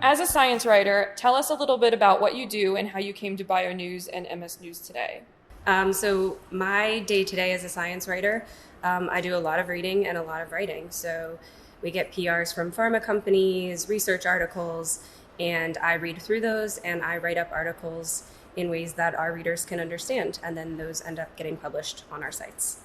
As a science writer, tell us a little bit about what you do and how you came to BioNews and MS News Today. So my day-to-day as a science writer, I do a lot of reading and a lot of writing. So we get PRs from pharma companies, research articles, and I read through those and I write up articles in ways that our readers can understand, and then those end up getting published on our sites.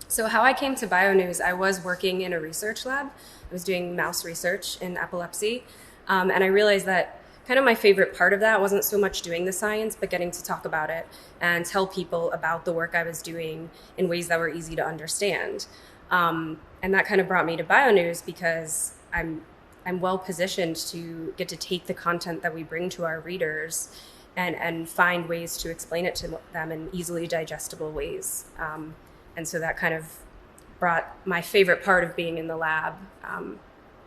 So how I came to BioNews, I was working in a research lab. I was doing mouse research in epilepsy, and I realized that kind of my favorite part of that wasn't so much doing the science, but getting to talk about it and tell people about the work I was doing in ways that were easy to understand. And that kind of brought me to BioNews because I'm well positioned to get to take the content that we bring to our readers and find ways to explain it to them in easily digestible ways. And so that kind of brought my favorite part of being in the lab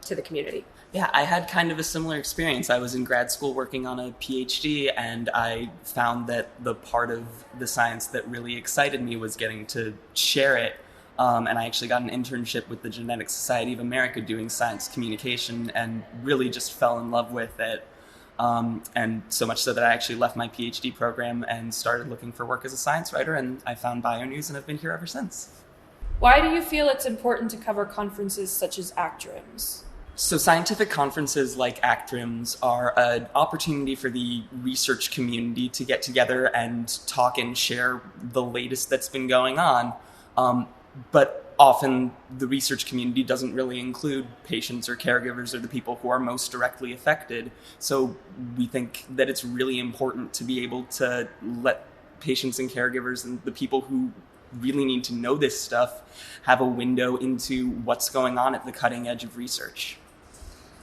to the community. Yeah, I had kind of a similar experience. I was in grad school working on a PhD, and I found that the part of the science that really excited me was getting to share it. And I actually got an internship with the Genetic Society of America doing science communication and really just fell in love with it. And so much so that I actually left my PhD program and started looking for work as a science writer, and I found BioNews and have been here ever since. Why do you feel it's important to cover conferences such as ACTRIMS? So scientific conferences like ACTRIMS are an opportunity for the research community to get together and talk and share the latest that's been going on. But often the research community doesn't really include patients or caregivers or the people who are most directly affected. So we think that it's really important to be able to let patients and caregivers and the people who really need to know this stuff have a window into what's going on at the cutting edge of research.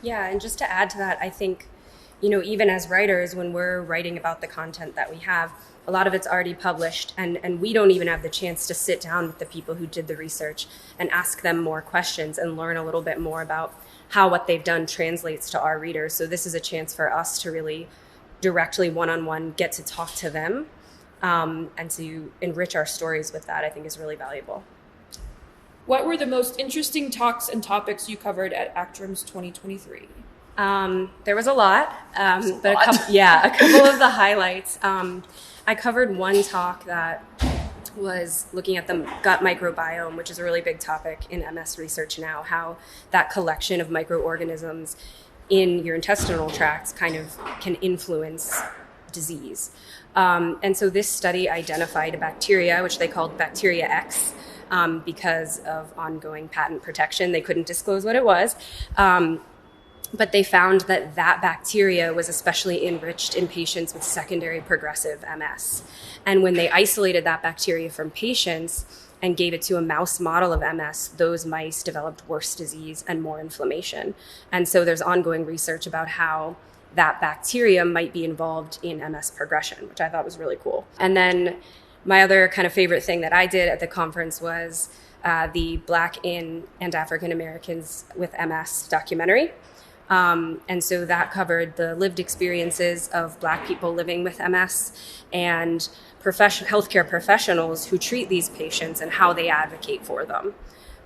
Yeah, and just to add to that, I think, even as writers, when we're writing about the content that we have, a lot of it's already published, and we don't even have the chance to sit down with the people who did the research and ask them more questions and learn a little bit more about how what they've done translates to our readers. So this is a chance for us to really directly one-on-one get to talk to them, and to enrich our stories with that, I think is really valuable. What were the most interesting talks and topics you covered at ACTRIMS 2023? There was a lot, but a couple of the highlights. I covered one talk that was looking at the gut microbiome, which is a really big topic in MS research now, how that collection of microorganisms in your intestinal tracts kind of can influence disease. And so this study identified a bacteria, which they called bacteria X, because of ongoing patent protection. They couldn't disclose what it was. But they found that bacteria was especially enriched in patients with secondary progressive MS. And when they isolated that bacteria from patients and gave it to a mouse model of MS, those mice developed worse disease and more inflammation. And so there's ongoing research about how that bacteria might be involved in MS progression, which I thought was really cool. And then my other kind of favorite thing that I did at the conference was the Black and African Americans with MS documentary. And so that covered the lived experiences of Black people living with MS and healthcare professionals who treat these patients and how they advocate for them.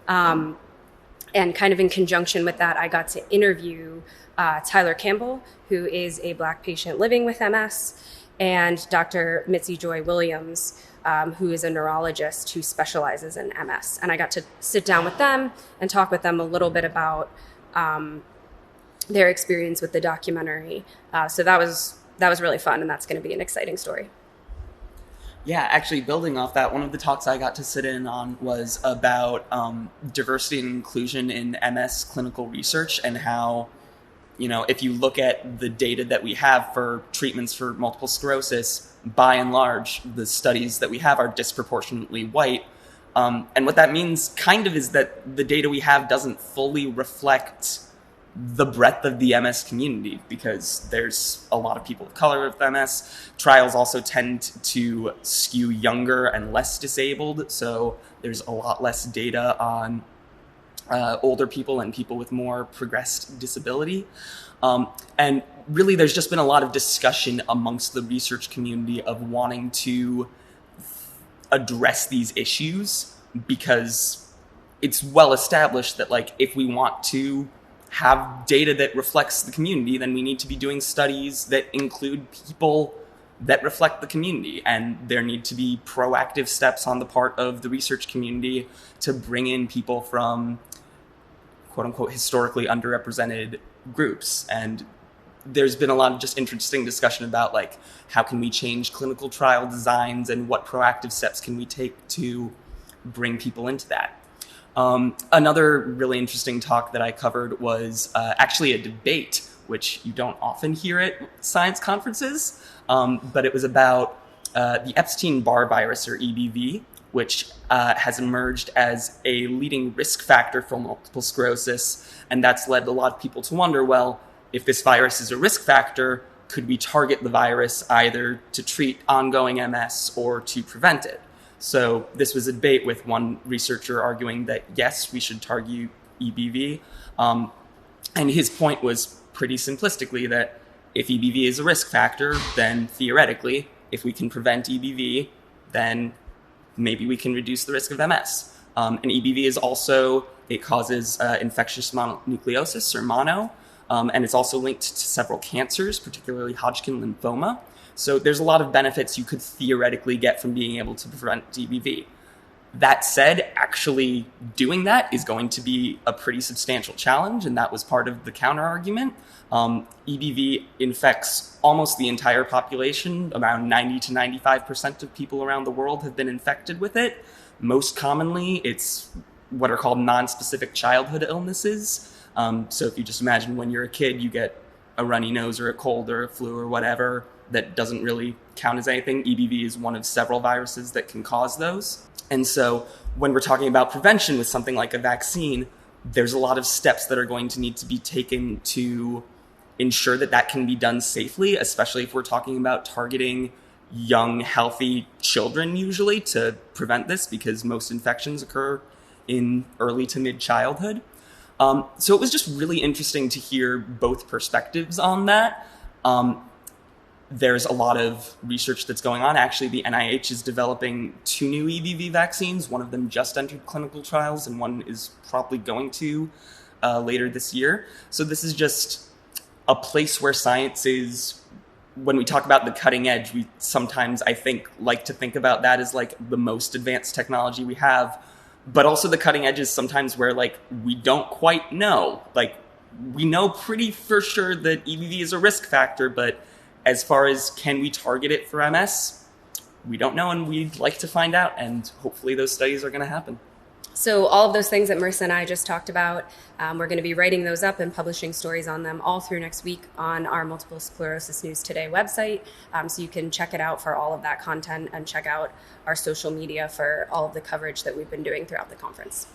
And kind of in conjunction with that, I got to interview Tyler Campbell, who is a Black patient living with MS, and Dr. Mitzi Joy Williams, who is a neurologist who specializes in MS. And I got to sit down with them and talk with them a little bit about their experience with the documentary. So that was really fun, and that's going to be an exciting story. Yeah, actually building off that, one of the talks I got to sit in on was about diversity and inclusion in MS clinical research, and how, if you look at the data that we have for treatments for multiple sclerosis, by and large, the studies that we have are disproportionately white. And what that means kind of is that the data we have doesn't fully reflect the breadth of the MS community, because there's a lot of people of color with MS. Trials also tend to skew younger and less disabled, so there's a lot less data on older people and people with more progressed disability. And really, there's just been a lot of discussion amongst the research community of wanting to address these issues, because it's well established that, if we want to have data that reflects the community, then we need to be doing studies that include people that reflect the community. And there need to be proactive steps on the part of the research community to bring in people from quote unquote historically underrepresented groups. And there's been a lot of just interesting discussion about like how can we change clinical trial designs and what proactive steps can we take to bring people into that. Another really interesting talk that I covered was actually a debate, which you don't often hear at science conferences, but it was about the Epstein-Barr virus, or EBV, which has emerged as a leading risk factor for multiple sclerosis, and that's led a lot of people to wonder, well, if this virus is a risk factor, could we target the virus either to treat ongoing MS or to prevent it? So this was a debate with one researcher arguing that, yes, we should target EBV. And his point was pretty simplistically that if EBV is a risk factor, then theoretically, if we can prevent EBV, then maybe we can reduce the risk of MS. And EBV is also, it causes infectious mononucleosis, or mono, and it's also linked to several cancers, particularly Hodgkin lymphoma. So there's a lot of benefits you could theoretically get from being able to prevent EBV. That said, actually doing that is going to be a pretty substantial challenge, and that was part of the counter-argument. EBV infects almost the entire population. Around 90 to 95% of people around the world have been infected with it. Most commonly, it's what are called non-specific childhood illnesses. So if you just imagine when you're a kid, you get a runny nose or a cold or a flu or whatever that doesn't really count as anything. EBV is one of several viruses that can cause those. And so when we're talking about prevention with something like a vaccine, there's a lot of steps that are going to need to be taken to ensure that that can be done safely, especially if we're talking about targeting young, healthy children usually to prevent this, because most infections occur in early to mid-childhood. So it was just really interesting to hear both perspectives on that. There's a lot of research that's going on. Actually, the NIH is developing 2 new EBV vaccines. One of them just entered clinical trials, and one is probably going to later this year. So this is just a place where science is, when we talk about the cutting edge, we sometimes, I think, like to think about that as like the most advanced technology we have. But also the cutting edge is sometimes where like we don't quite know. Like we know pretty for sure that EBV is a risk factor, but as far as can we target it for MS, we don't know, and we'd like to find out, and hopefully those studies are going to happen. So all of those things that Marisa and I just talked about, we're going to be writing those up and publishing stories on them all through next week on our Multiple Sclerosis News Today website. So you can check it out for all of that content and check out our social media for all of the coverage that we've been doing throughout the conference.